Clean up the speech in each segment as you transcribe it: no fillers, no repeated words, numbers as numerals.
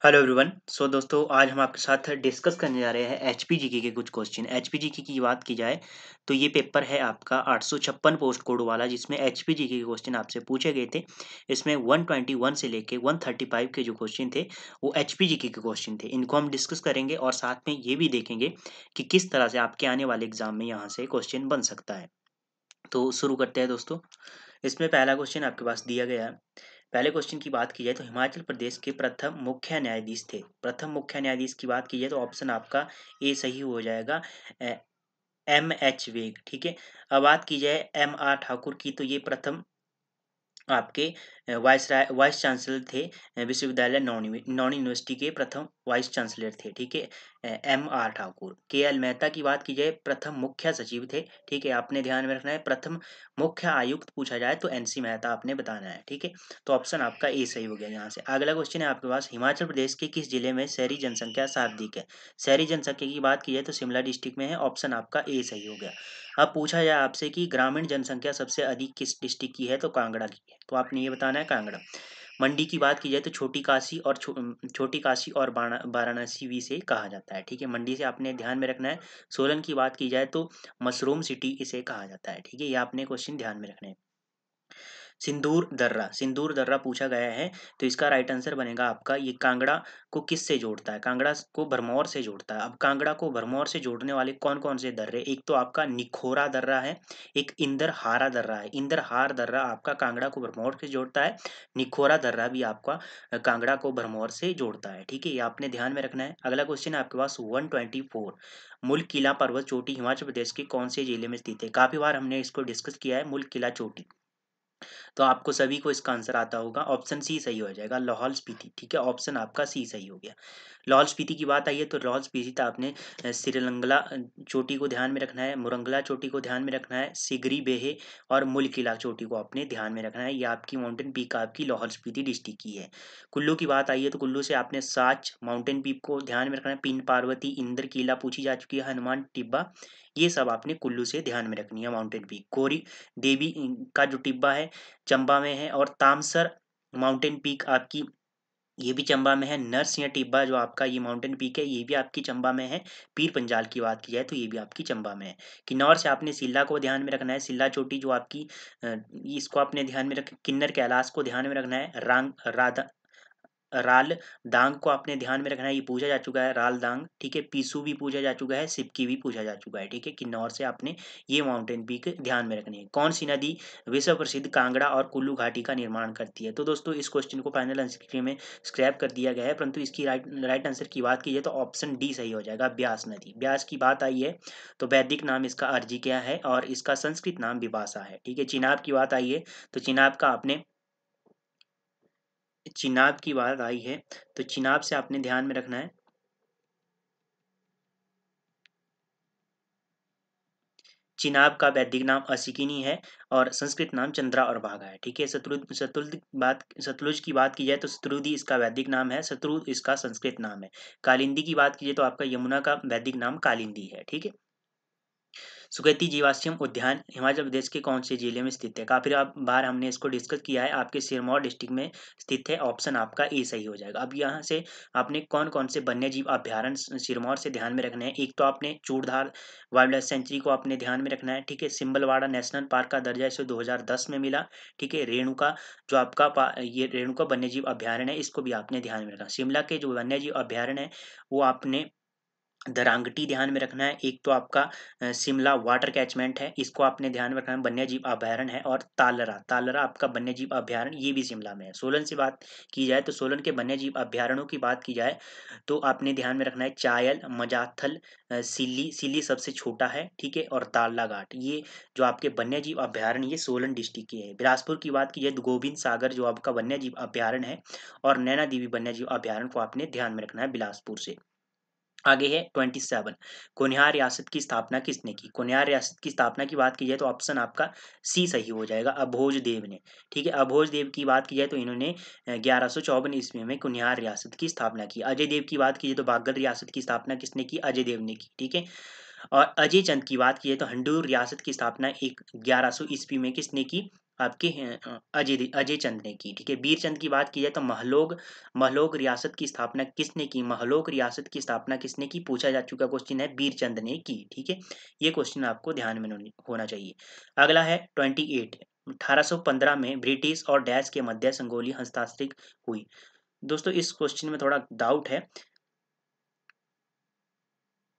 Hello everyone. सो दोस्तों, आज हम आपके साथ डिस्कस करने जा रहे हैं एचपीजीके के कुछ क्वेश्चन। एचपीजीके की बात की जाए तो ये पेपर है आपका 856 पोस्ट कोड वाला, जिसमें एचपीजीके के क्वेश्चन आपसे पूछे गए थे। इसमें 121 से लेके 135 के जो क्वेश्चन थे वो एचपीजीके के क्वेश्चन थे। इनको हम डिस्कस करेंगे और साथ में ये भी देखेंगे कि किस तरह से आपके आने वाले एग्जाम में यहाँ से क्वेश्चन बन सकता है। तो शुरू करते हैं दोस्तों। इसमें पहला क्वेश्चन आपके पास दिया गया है। पहले क्वेश्चन की बात की जाए तो हिमाचल प्रदेश के प्रथम मुख्य न्यायाधीश थे। प्रथम मुख्य न्यायाधीश की बात की जाए तो ऑप्शन आपका ए सही हो जाएगा। एम एच वेग। ठीक है। अब बात की जाए एम आर ठाकुर की, तो ये प्रथम आपके वाइस चांसलर थे। विश्वविद्यालय नॉन यूनिवर्सिटी के प्रथम वाइस चांसलर थे। ठीक है। M R Thakur. K L Mehta की बात की जाए प्रथम मुख्य सचिव थे। ठीक है, आपने ध्यान में रखना है। प्रथम मुख्य आयुक्त पूछा जाए तो एनसी मेहता आपने बताना है। ठीक है, तो ऑप्शन आपका ए सही हो गया। यहाँ से अगला क्वेश्चन है आपके पास, हिमाचल प्रदेश के किस जिले में शहरी जनसंख्या सर्वाधिक है। शहरी जनसंख्या की बात की जाए तो शिमला डिस्ट्रिक्ट में है। ऑप्शन आपका ए सही हो गया। अब पूछा जाए आपसे कि ग्रामीण जनसंख्या सबसे अधिक किस डिस्ट्रिक्ट की है, तो कांगड़ा की है। तो आपने ये बताना है कांगड़ा। मंडी की बात की जाए तो छोटी काशी और छोटी काशी और वाराणसी भी से कहा जाता है। ठीक है, मंडी से आपने ध्यान में रखना है। सोलन की बात की जाए तो मशरूम सिटी इसे कहा जाता है। ठीक है, ये आपने क्वेश्चन ध्यान में रखना है। सिंदूर दर्रा पूछा गया है, तो इसका राइट आंसर बनेगा आपका ये कांगड़ा को किससे जोड़ता है। कांगड़ा को भरमौर से जोड़ता है। अब कांगड़ा को भरमौर से जोड़ने वाले कौन कौन से दर्रे, एक तो आपका निखोरा दर्रा है, एक इंदरहारा दर्रा है। इंदरहार दर्रा आपका कांगड़ा को भरमौर से जोड़ता है। निखोरा दर्रा भी आपका कांगड़ा को भरमौर से जोड़ता है। ठीक है, ये आपने ध्यान में रखना है। अगला क्वेश्चन है आपके पास 124। मुल्क किला पर्वत चोटी हिमाचल प्रदेश के कौन से जिले में स्थित है। काफी बार हमने इसको डिस्कस किया है, मुल्क किला चोटी। तो आपको सभी को इसका आंसर आता होगा। ऑप्शन सी सही हो जाएगा, लाहौल स्पीति। ठीक है, ऑप्शन आपका सी सही हो गया। लाहौल स्पीति की बात आई है तो लाहौल स्पीति तो आपने श्रीरंगला चोटी को ध्यान में रखना है, मुरंगला चोटी को ध्यान में रखना है, सिगरी बेहे और मुलकिला चोटी को आपने ध्यान में रखना है। ये आपकी माउंटेन पीक आपकी लाहौल स्पीति डिस्ट्रिक्ट की है। कुल्लू की बात आई है तो कुल्लू से आपने साच माउंटेन पीक को ध्यान में रखना है। पिन पार्वती, इंद्र किला पूछी जा चुकी है, हनुमान टिब्बा, ये सब आपने कुल्लू से ध्यान में रखनी है। माउंटेन पीक गौरी देवी का जो टिब्बा है चंबा में है, और तामसर माउंटेन पीक आपकी ये भी चंबा में है। नरसिंह टिब्बा जो आपका ये माउंटेन पीक है ये भी आपकी चंबा में है। पीर पंजाल की बात की जाए तो ये भी आपकी चंबा में है। किन्नौर से आपने सिल्ला को ध्यान में रखना है। सिल्ला चोटी जो आपकी इसको आपने ध्यान में रख, किन्नर कैलाश को ध्यान में रखना है। रांग राधा राल दांग को आपने ध्यान में रखना है, ये पूछा जा चुका है राल दांग। ठीक है, पीसू भी पूछा जा चुका है, सिपकी भी पूछा जा चुका है। ठीक है, किन्नौर से आपने ये माउंटेन पीक ध्यान में रखनी है। कौन सी नदी विश्व प्रसिद्ध कांगड़ा और कुल्लू घाटी का निर्माण करती है। तो दोस्तों इस क्वेश्चन को फाइनल आंसर में स्क्रैप कर दिया गया है, परंतु इसकी राइट आंसर की बात की जाए तो ऑप्शन डी सही हो जाएगा, ब्यास नदी। ब्यास की बात आई है तो वैदिक नाम इसका अर्जी क्या है और इसका संस्कृत नाम विपाशा है। ठीक है, चिनाब की बात आई है तो चिनाब की बात आई है तो चिनाब से आपने ध्यान में रखना है। चिनाब का वैदिक नाम असिकिनी है और संस्कृत नाम चंद्रा और भागा है। ठीक है, सतलुज की बात की जाए तो सतरुदी इसका वैदिक नाम है, शत्रुद इसका संस्कृत नाम है। कालिंदी की बात की जाए तो आपका यमुना का वैदिक नाम कालिंदी है। ठीक है, सुगेती जीवाश्म उद्यान हिमाचल प्रदेश के कौन से जिले में स्थित है। काफी बार हमने इसको डिस्कस किया है, आपके सिरमौर डिस्ट्रिक्ट में स्थित है। ऑप्शन आपका ए सही हो जाएगा। अब यहाँ से आपने कौन कौन से वन्य जीव अभ्यारण्य सिरमौर से ध्यान में रखने हैं। एक तो आपने चूड़धार वाइल्ड लाइफ सेंचुरी को आपने ध्यान में रखना है। ठीक है, सिंबलवाड़ा नेशनल पार्क का दर्जा इसे 2010 में मिला। ठीक है, रेणुका जो आपका ये रेणुका वन्य जीव अभ्यारण्य है, इसको भी आपने ध्यान में रखना। शिमला के जो वन्य जीव अभ्यारण्य है वो आपने दरांगटी ध्यान में रखना है। एक तो आपका शिमला वाटर कैचमेंट है, इसको आपने ध्यान में रखना है, वन्य जीव अभ्यारण्य है। और तालरा आपका वन्य जीव अभ्यारण्य, ये भी शिमला में है। सोलन से बात की जाए तो सोलन के वन्य जीव अभ्यारण्यों की बात की जाए तो आपने ध्यान में रखना है चायल, मजाथल, सिल्ली सिल्ली सबसे छोटा है। ठीक है, और तारला घाट, ये जो आपके वन्य जीव अभ्यारण्य ये सोलन डिस्ट्रिक्ट के है। बिलासपुर की बात की जाए तो गोविंद सागर जो आपका वन्य जीव अभ्यारण्य है, और नैना देवी वन्य जीव अभ्यारण्य को आपने ध्यान में रखना है बिलासपुर से। आगे है 27, कोनिहार रियासत की स्थापना किसने की। कोनिहार रियासत की स्थापना की बात की जाए तो ऑप्शन आपका सी सही हो जाएगा, अभोज देव ने। ठीक है, अभोज देव की बात की जाए तो इन्होंने 1154 ईस्वी में कुनिहार रियासत की स्थापना की। अजय देव की बात की जाए तो बागल रियासत की स्थापना किसने की, अजय देव ने की। ठीक है, और अजय चंद की बात की जाए तो हंडूर रियासत की स्थापना 1100 ईस्वी में किसने की, आपके अजय चंद ने की। ठीक है, बीरचंद की बात की जाए तो महलोग रियासत की स्थापना किसने की? महलोग रियासत की स्थापना किसने की, पूछा जा चुका क्वेश्चन है, बीरचंद ने की। ठीक है, ये क्वेश्चन आपको ध्यान में होना चाहिए। अगला है 28, 1815 में ब्रिटिश और डैश के मध्य संगोली हस्ताक्षर हुई। दोस्तों इस क्वेश्चन में थोड़ा डाउट है।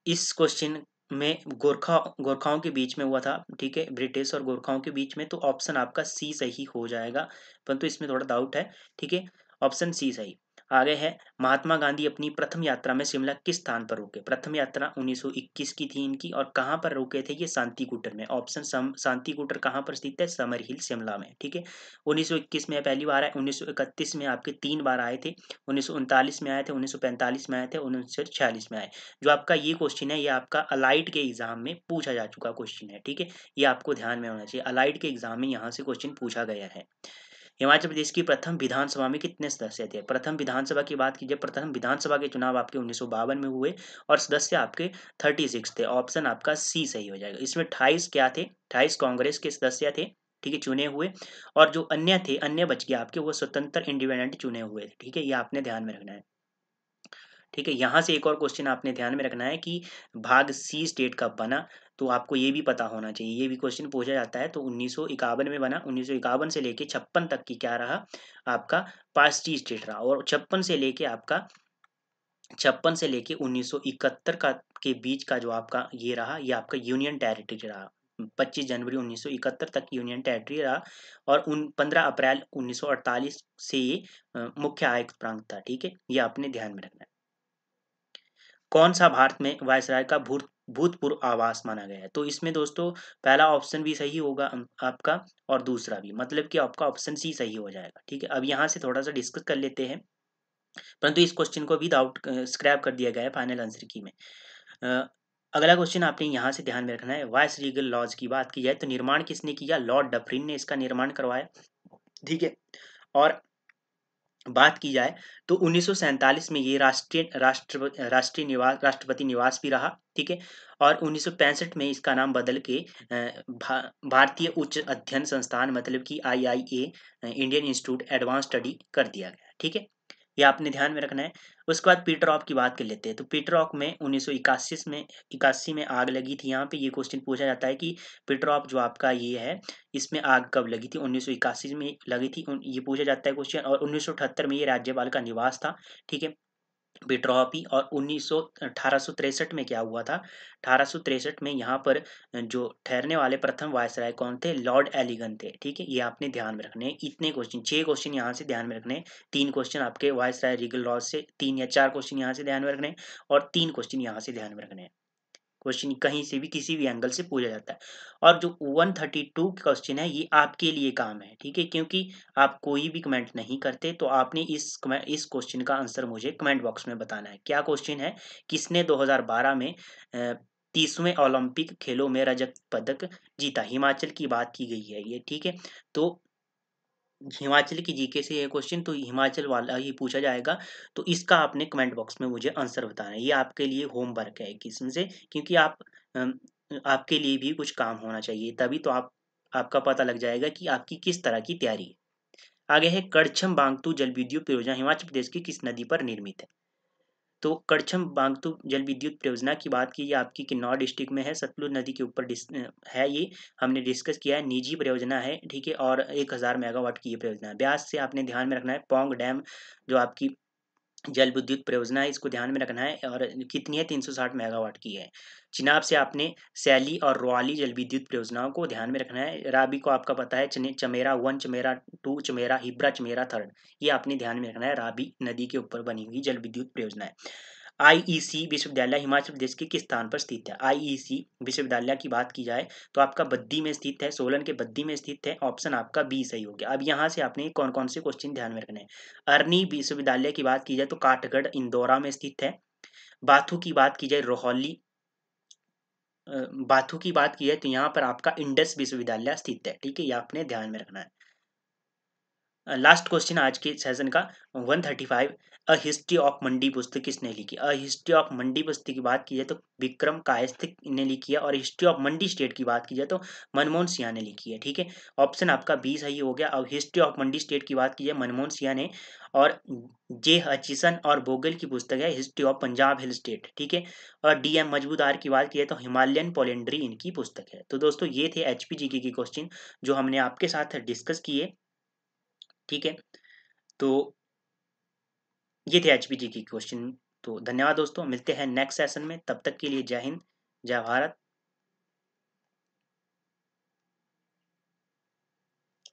इस क्वेश्चन में गोरखाओं के बीच में हुआ था। ठीक है, ब्रिटिश और गोरखाओं के बीच में, तो ऑप्शन आपका सी सही हो जाएगा, परंतु इसमें थोड़ा डाउट है। ठीक है, ऑप्शन सी सही। आगे है, महात्मा गांधी अपनी प्रथम यात्रा में शिमला किस स्थान पर रुके? प्रथम यात्रा 1921 की थी इनकी, और कहाँ पर रुके थे? ये शांति कूटर में। ऑप्शन शांति कूटर कहाँ पर स्थित है? समर हिल, शिमला में। ठीक है, 1921 में पहली बार आए, 1931 में आपके 3 बार आए थे, 1939 में आए थे, 1945 में आए थे, 1946 में आए। जो आपका ये क्वेश्चन है, ये आपका अलाइड के एग्जाम में पूछा जा चुका क्वेश्चन है। ठीक है, ये आपको ध्यान में होना चाहिए, अलाइड के एग्जाम में यहाँ से क्वेश्चन पूछा गया है। हिमाचल प्रदेश की प्रथम विधानसभा में कितने सदस्य थे? प्रथम विधानसभा की बात कीजिए, प्रथम विधानसभा के चुनाव आपके 1952 में हुए, और सदस्य आपके 36 थे। ऑप्शन आपका सी सही हो जाएगा। इसमें 28 क्या थे? 28 कांग्रेस के सदस्य थे, ठीक है, चुने हुए, और जो अन्य थे, अन्य बच गया आपके, वो स्वतंत्र इंडिपेंडेंट चुने हुए थे। ठीक है, ये आपने ध्यान में रखना है। ठीक है, यहाँ से एक और क्वेश्चन आपने ध्यान में रखना है कि भाग सी स्टेट कब बना, तो आपको ये भी पता होना चाहिए, ये भी क्वेश्चन पूछा जाता है। तो 1951 में बना, 1951 से लेके 56 तक की क्या रहा आपका? पार्टी स्टेट रहा, और 56 से लेके 1971 का के बीच का जो आपका ये रहा, ये आपका यूनियन टेरिटरी रहा। 25 जनवरी 1971 तक यूनियन टेरिटरी रहा, और 15 अप्रैल 1948 से ये मुख्य आयुक्त प्रांत था। ठीक है, ये आपने ध्यान में रखना है। कौन सा भारत में वायसराय का भूतपूर्व आवास माना गया है? तो इसमें दोस्तों पहला ऑप्शन भी सही होगा आपका, और दूसरा भी, मतलब कि आपका ऑप्शन सी सही हो जाएगा। ठीक है, अब यहाँ से थोड़ा सा डिस्कस कर लेते हैं, परंतु इस क्वेश्चन को भी डाउट स्क्रैप कर दिया गया है फाइनल आंसर की में। अ, अगला क्वेश्चन आपने यहाँ से ध्यान में रखना है, वाइस रीगल लॉज की बात की जाए तो निर्माण किसने किया? लॉर्ड डफरिन ने इसका निर्माण करवाया। ठीक है, और बात की जाए तो 1947 में ये राष्ट्रपति निवास भी रहा। ठीक है, और 1965 में इसका नाम बदल के भारतीय उच्च अध्ययन संस्थान, मतलब कि IIA, Indian institute advance study कर दिया गया। ठीक है, ये आपने ध्यान में रखना है। उसके बाद पीटर रॉक की बात कर लेते हैं। तो पीटर रॉक में 1981 में आग लगी थी। यहाँ पे ये क्वेश्चन पूछा जाता है कि पीटर रॉक जो आपका ये है, इसमें आग कब लगी थी? 1981 में लगी थी। ये पूछा जाता है क्वेश्चन, और 1978 में ये राज्यपाल का निवास था। ठीक है, बिट्रॉपी। और 1863 में क्या हुआ था? 1863 में यहाँ पर जो ठहरने वाले प्रथम वायसराय कौन थे? लॉर्ड एलिगन थे। ठीक है, ये आपने ध्यान में रखने हैं। इतने क्वेश्चन, 6 क्वेश्चन यहाँ से ध्यान में रखने हैं। 3 क्वेश्चन आपके वायसराय रीगल लॉज से, 3 या 4 क्वेश्चन यहाँ से ध्यान में रखने हैं, और 3 क्वेश्चन यहाँ से ध्यान में रखने हैं। क्वेश्चन कहीं से भी किसी भी एंगल से पूछा जाता है। और जो 132 क्वेश्चन है, ये आपके लिए काम है। ठीक है, क्योंकि आप कोई भी कमेंट नहीं करते, तो आपने इस क्वेश्चन का आंसर मुझे कमेंट बॉक्स में बताना है। क्या क्वेश्चन है? किसने 2012 में 30वें ओलंपिक खेलों में रजत पदक जीता? हिमाचल की बात की गई है ये। ठीक है, तो हिमाचल की जीके से ये क्वेश्चन, तो हिमाचल वाला ही पूछा जाएगा। तो इसका आपने कमेंट बॉक्स में मुझे आंसर बताना है। ये आपके लिए होमवर्क है एक किस्म से, क्योंकि अम, आपके लिए भी कुछ काम होना चाहिए, तभी तो आपका पता लग जाएगा कि आपकी किस तरह की तैयारी है। आगे है, करछम बांगतू जल विद्युत परियोजना हिमाचल प्रदेश की किस नदी पर निर्मित है? तो करछम बांगतू जल विद्युत परियोजना की बात की, ये आपकी किन्नौर डिस्ट्रिक्ट में है, सतलुज नदी के ऊपर है ये, हमने डिस्कस किया है। निजी परियोजना है। ठीक है, और 1000 मेगावाट की ये परियोजना है। ब्यास से आपने ध्यान में रखना है, पोंग डैम जो आपकी जल विद्युत परियोजना है, इसको ध्यान में रखना है, और कितनी है? 360 मेगावाट की है। चिनाब से आपने सैली और रोआली जल विद्युत परियोजनाओं को ध्यान में रखना है। राबी को आपका पता है, चमेरा 1, चमेरा 2, चमेरा हिब्रा, चमेरा थर्ड, ये आपने ध्यान में रखना है। राबी नदी के ऊपर बनी हुई जल विद्युत परियोजना है। आईईसी विश्वविद्यालय हिमाचल प्रदेश के किस स्थान पर स्थित है? आईईसी विश्वविद्यालय की बात की जाए तो आपका बद्दी में स्थित है, सोलन के बद्दी में स्थित है। ऑप्शन आपका बी सही हो गया। अब यहाँ से आपने कौन कौन से क्वेश्चन ध्यान में रखने हैं। अरनी विश्वविद्यालय की बात की जाए तो काठगढ़ इंदौरा में स्थित है। बाथू की बात की जाए रोहौली, बाथू की बात की है तो यहाँ पर आपका इंडस विश्वविद्यालय स्थित है। ठीक है, ये आपने ध्यान में रखना है। लास्ट क्वेश्चन आज के सेशन का 135। अ हिस्ट्री ऑफ मंडी पुस्तक किसने लिखी? अ हिस्ट्री ऑफ मंडी पुस्तक की बात की जाए तो विक्रम कायस्थ ने लिखी है, और हिस्ट्री ऑफ मंडी स्टेट की बात की जाए तो मनमोहन सिंह ने लिखी है। ठीक है, ऑप्शन आपका बी सही हो गया। अब हिस्ट्री ऑफ मंडी स्टेट की बात की जाए मनमोहन सिंह ने, और जे हचिसन और बोगल की पुस्तक है history of Punjab hill state. ठीक है, और डी एम मजबूदार की बात की जाए तो हिमालयन पोलेंड्री इनकी पुस्तक है। तो दोस्तों ये थे एचपीजीके के क्वेश्चन जो हमने आपके साथ डिस्कस किए। ठीक है, तो ये थे एचपीजी की क्वेश्चन। तो धन्यवाद दोस्तों, मिलते हैं नेक्स्ट सेशन में, तब तक के लिए जय हिंद, जय भारत।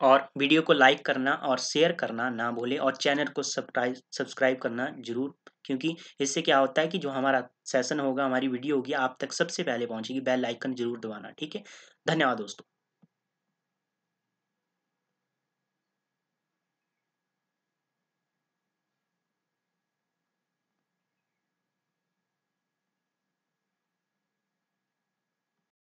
और वीडियो को लाइक करना और शेयर करना ना भूलें, और चैनल को सब्सक्राइब करना जरूर, क्योंकि इससे क्या होता है कि जो हमारा सेशन होगा, हमारी वीडियो होगी, आप तक सबसे पहले पहुंचेगी। बेल आइकन जरूर दबाना। ठीक है, धन्यवाद दोस्तों।